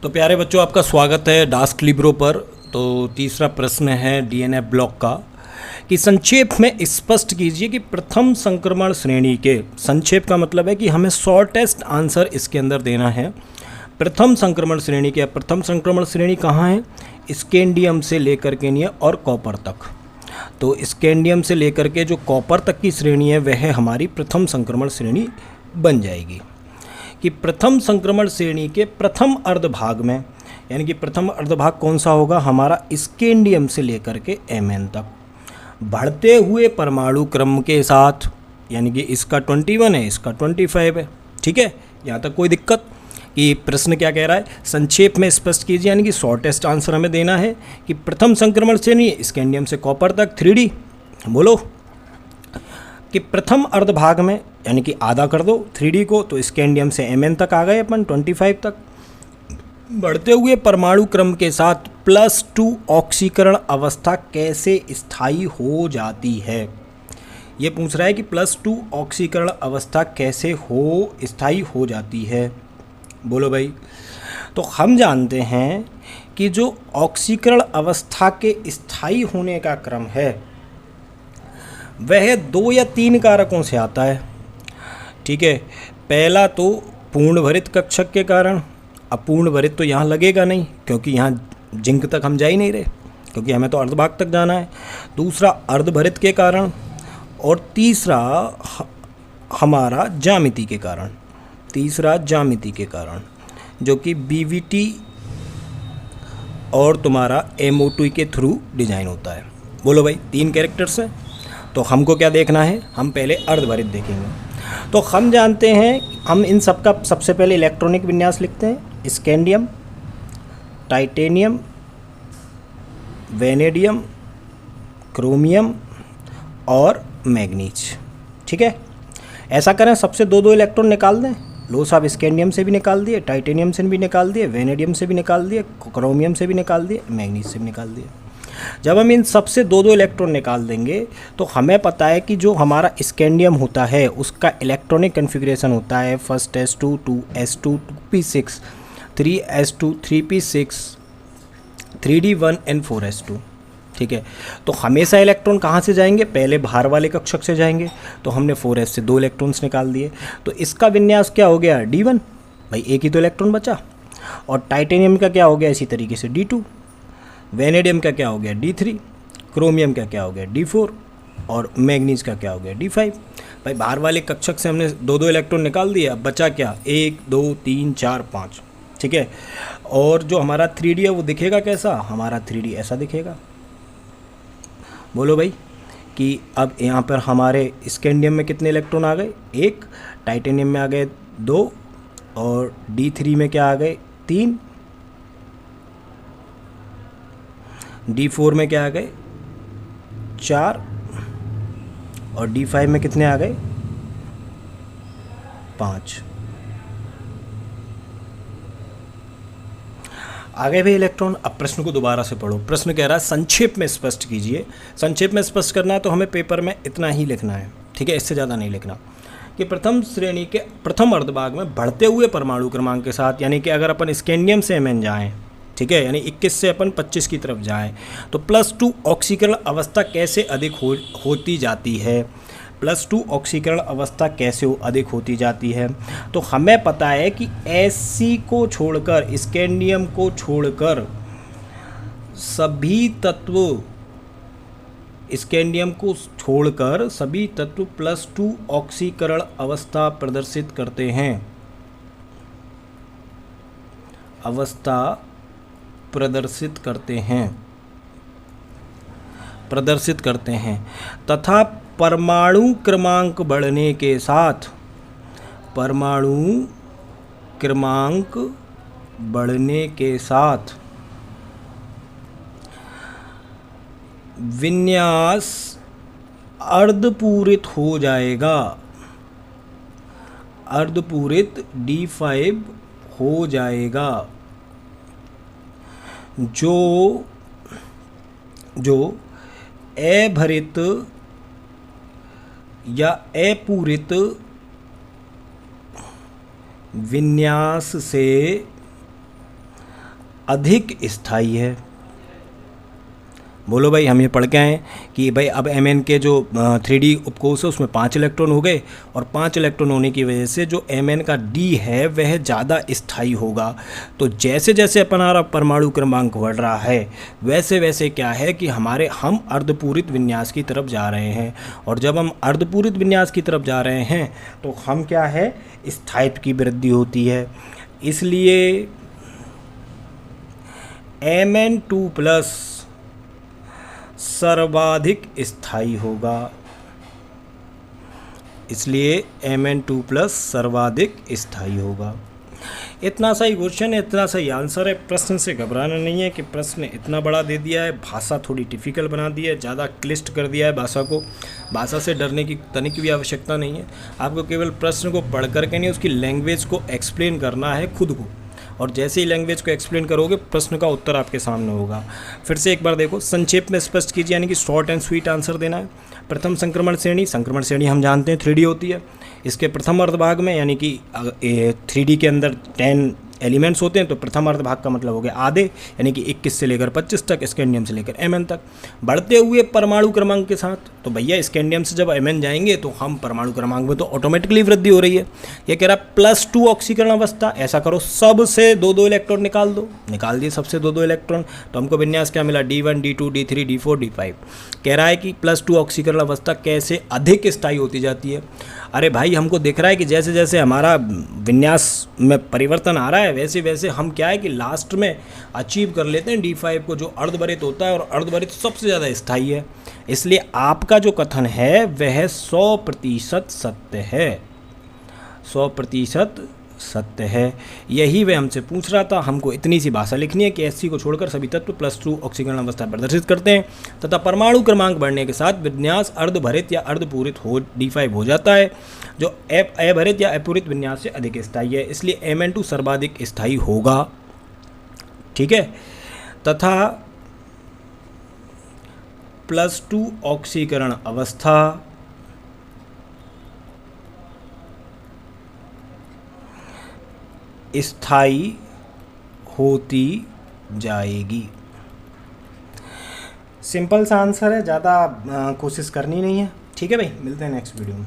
तो प्यारे बच्चों, आपका स्वागत है डास्क लिब्रो पर। तो तीसरा प्रश्न है डीएनए ब्लॉक का कि संक्षेप में स्पष्ट कीजिए कि प्रथम संक्रमण श्रेणी के, संक्षेप का मतलब है कि हमें शॉर्टेस्ट आंसर इसके अंदर देना है। प्रथम संक्रमण श्रेणी के, प्रथम संक्रमण श्रेणी कहाँ है? स्कैंडियम से लेकर के निया और कॉपर तक। तो स्कैंडियम से लेकर के जो कॉपर तक की श्रेणी है वह हमारी प्रथम संक्रमण श्रेणी बन जाएगी। कि प्रथम संक्रमण श्रेणी के प्रथम अर्धभाग में, यानी कि प्रथम अर्धभाग कौन सा होगा? हमारा स्कैंडियम से लेकर के Mn तक बढ़ते हुए परमाणु क्रम के साथ, यानी कि इसका 21 है, इसका 25 है। ठीक है, यहाँ तक कोई दिक्कत? कि प्रश्न क्या कह रहा है? संक्षेप में स्पष्ट कीजिए, यानी कि शॉर्टेस्ट आंसर हमें देना है कि प्रथम संक्रमण श्रेणी स्कैंडियम से कॉपर तक 3D। बोलो कि प्रथम अर्धभाग में, यानी कि आधा कर दो 3D को, तो स्कैंडियम से Mn तक आ गए अपन 25 तक। बढ़ते हुए परमाणु क्रम के साथ +2 ऑक्सीकरण अवस्था कैसे स्थायी हो जाती है? ये पूछ रहा है कि +2 ऑक्सीकरण अवस्था कैसे स्थायी हो जाती है। बोलो भाई। तो हम जानते हैं कि जो ऑक्सीकरण अवस्था के स्थायी होने का क्रम है वह 2 या 3 कारकों से आता है। ठीक है, पहला तो पूर्ण भरित कक्षक के कारण। अपूर्ण भरित तो यहाँ लगेगा नहीं, क्योंकि यहाँ जिंक तक हम जा ही नहीं रहे, क्योंकि हमें तो अर्धभाग तक जाना है। दूसरा अर्धभरित के कारण, और तीसरा हमारा ज्यामिति के कारण। तीसरा ज्यामिति के कारण, जो कि BVT और तुम्हारा MO2 के थ्रू डिजाइन होता है। बोलो भाई, 3 कैरेक्टर्स हैं। तो हमको क्या देखना है? हम पहले अर्धभरित देखेंगे। तो हम जानते हैं, हम इन सब का सबसे पहले इलेक्ट्रॉनिक विन्यास लिखते हैं। स्कैंडियम, टाइटेनियम, वेनेडियम, क्रोमियम और मैग्नीज। ठीक है, ऐसा करें, सबसे 2-2 इलेक्ट्रॉन निकाल दें। लो साहब, स्कैंडियम से भी निकाल दिए, टाइटेनियम से भी निकाल दिए, वेनेडियम से भी निकाल दिए, क्रोमियम से भी निकाल दिए, मैग्नीज से भी निकाल दिए। जब हम इन सबसे 2-2 इलेक्ट्रॉन निकाल देंगे तो हमें पता है कि जो हमारा स्कैंडियम होता है उसका इलेक्ट्रॉनिक कन्फिग्रेशन होता है first s2 2s2 2p6 3s2 3p6 3d1 and 4s2। ठीक है, तो हमेशा इलेक्ट्रॉन कहाँ से जाएंगे? पहले बाहर वाले कक्षक से जाएंगे। तो हमने 4s से 2 इलेक्ट्रॉन्स निकाल दिए, तो इसका विन्यास क्या हो गया? d1। भाई एक ही तो इलेक्ट्रॉन बचा। और टाइटेनियम का क्या हो गया? इसी तरीके से d2। वेनेडियम का क्या हो गया? d3। क्रोमियम का क्या हो गया? d4। और मैग्नीज का क्या हो गया? d5। भाई बाहर वाले कक्षक से हमने 2-2 इलेक्ट्रॉन निकाल दिया, अब बचा क्या? 1 2 3 4 5। ठीक है, और जो हमारा 3D है वो दिखेगा कैसा? हमारा 3D ऐसा दिखेगा। बोलो भाई कि अब यहाँ पर हमारे स्कैंडियम में कितने इलेक्ट्रॉन आ गए? 1। टाइटेनियम में आ गए 2, और d3 में क्या आ गए? 3। d4 में क्या आ गए? 4। और d5 में कितने आ गए? 5। आ गए भाई इलेक्ट्रॉन। अब प्रश्न को दोबारा से पढ़ो। प्रश्न कह रहा है संक्षेप में स्पष्ट कीजिए। संक्षेप में स्पष्ट करना है तो हमें पेपर में इतना ही लिखना है। ठीक है, इससे ज़्यादा नहीं लिखना। कि प्रथम श्रेणी के प्रथम अर्धभाग में बढ़ते हुए परमाणु क्रमांक के साथ, यानी कि अगर अपन स्कैंडियम से Mn जाएँ, ठीक है, यानी 21 से अपन 25 की तरफ जाएं, तो +2 ऑक्सीकरण अवस्था कैसे अधिक होती जाती है? +2 ऑक्सीकरण अवस्था कैसे अधिक होती जाती है? तो हमें पता है कि Sc को छोड़कर, स्कैंडियम को छोड़कर सभी तत्व, स्कैंडियम को छोड़कर सभी तत्व +2 ऑक्सीकरण अवस्था प्रदर्शित करते हैं। प्रदर्शित करते हैं तथा परमाणु क्रमांक बढ़ने के साथ, विन्यास अर्धपूरित हो जाएगा, अर्धपूरित d5 हो जाएगा। जो अभरित या अपूरित विन्यास से अधिक स्थायी है। बोलो भाई, हम ये पढ़ के आए कि भाई अब Mn के जो 3D उपकोष है उसमें 5 इलेक्ट्रॉन हो गए, और 5 इलेक्ट्रॉन होने की वजह से जो Mn का D है वह ज़्यादा स्थायी होगा। तो जैसे जैसे हमारा परमाणु क्रमांक बढ़ रहा है वैसे वैसे क्या है कि हम अर्धपूरित विन्यास की तरफ जा रहे हैं, और जब हम अर्धपूरित विन्यास की तरफ जा रहे हैं तो हम क्या है, स्थायित्व की वृद्धि होती है। इसलिए Mn2+ सर्वाधिक स्थायी होगा। इसलिए Mn2+ सर्वाधिक स्थायी होगा। इतना सही क्वेश्चन है, इतना सही आंसर है। प्रश्न से घबराना नहीं है कि प्रश्न इतना बड़ा दे दिया है, भाषा थोड़ी डिफ़िकल्ट बना दी है, ज़्यादा क्लिष्ट कर दिया है भाषा को। भाषा से डरने की तनिक भी आवश्यकता नहीं है। आपको केवल प्रश्न को पढ़ करके नहीं, उसकी लैंग्वेज को एक्सप्लेन करना है खुद को, और जैसे ही लैंग्वेज को एक्सप्लेन करोगे प्रश्न का उत्तर आपके सामने होगा। फिर से एक बार देखो, संक्षेप में स्पष्ट कीजिए, यानी कि शॉर्ट एंड स्वीट आंसर देना है। प्रथम संक्रमण श्रेणी हम जानते हैं 3D होती है। इसके प्रथम अर्धभाग में, यानी कि 3D के अंदर 10 एलिमेंट्स होते हैं, तो प्रथम अर्धभाग का मतलब हो गया आधे, यानी कि 21 से लेकर 25 तक, स्कैंडियम से लेकर Mn तक। बढ़ते हुए परमाणु क्रमांक के साथ, तो भैया स्कैंडियम से जब Mn जाएंगे तो हम परमाणु क्रमांक में तो ऑटोमेटिकली वृद्धि हो रही है। ये कह रहा +2 ऑक्सीकरण अवस्था। ऐसा करो, सबसे 2-2 इलेक्ट्रॉन निकाल दो। निकाल दिए सबसे 2-2 इलेक्ट्रॉन, तो हमको विन्यास क्या मिला, D1 D2 D3 D4 D5। कह रहा है कि +2 ऑक्सीकरण अवस्था कैसे अधिक स्थायी होती जाती है। अरे भाई, हमको दिख रहा है कि जैसे जैसे हमारा विन्यास में परिवर्तन आ रहा है वैसे वैसे हम क्या है कि लास्ट में अचीव कर लेते हैं D5 को, जो अर्धभरित होता है, और अर्धभरित सबसे ज़्यादा स्थायी है। इसलिए आपका जो कथन है वह 100% सत्य है, 100% सत्य है। यही वह हमसे पूछ रहा था। हमको इतनी सी भाषा लिखनी है कि Sc को छोड़कर सभी तत्व +2 ऑक्सीकरण अवस्था प्रदर्शित करते हैं, तथा परमाणु क्रमांक बढ़ने के साथ विन्यास अर्धभरित या अर्धपूरित हो D5 हो जाता है, जो अभरित या अपूरित विन्यास से अधिक स्थायी है। इसलिए Mn2 सर्वाधिक स्थायी होगा। ठीक है, तथा +2 ऑक्सीकरण अवस्था स्थायी होती जाएगी। सिंपल सा आंसर है, ज़्यादा कोशिश करनी नहीं है। ठीक है भाई, मिलते हैं नेक्स्ट वीडियो में।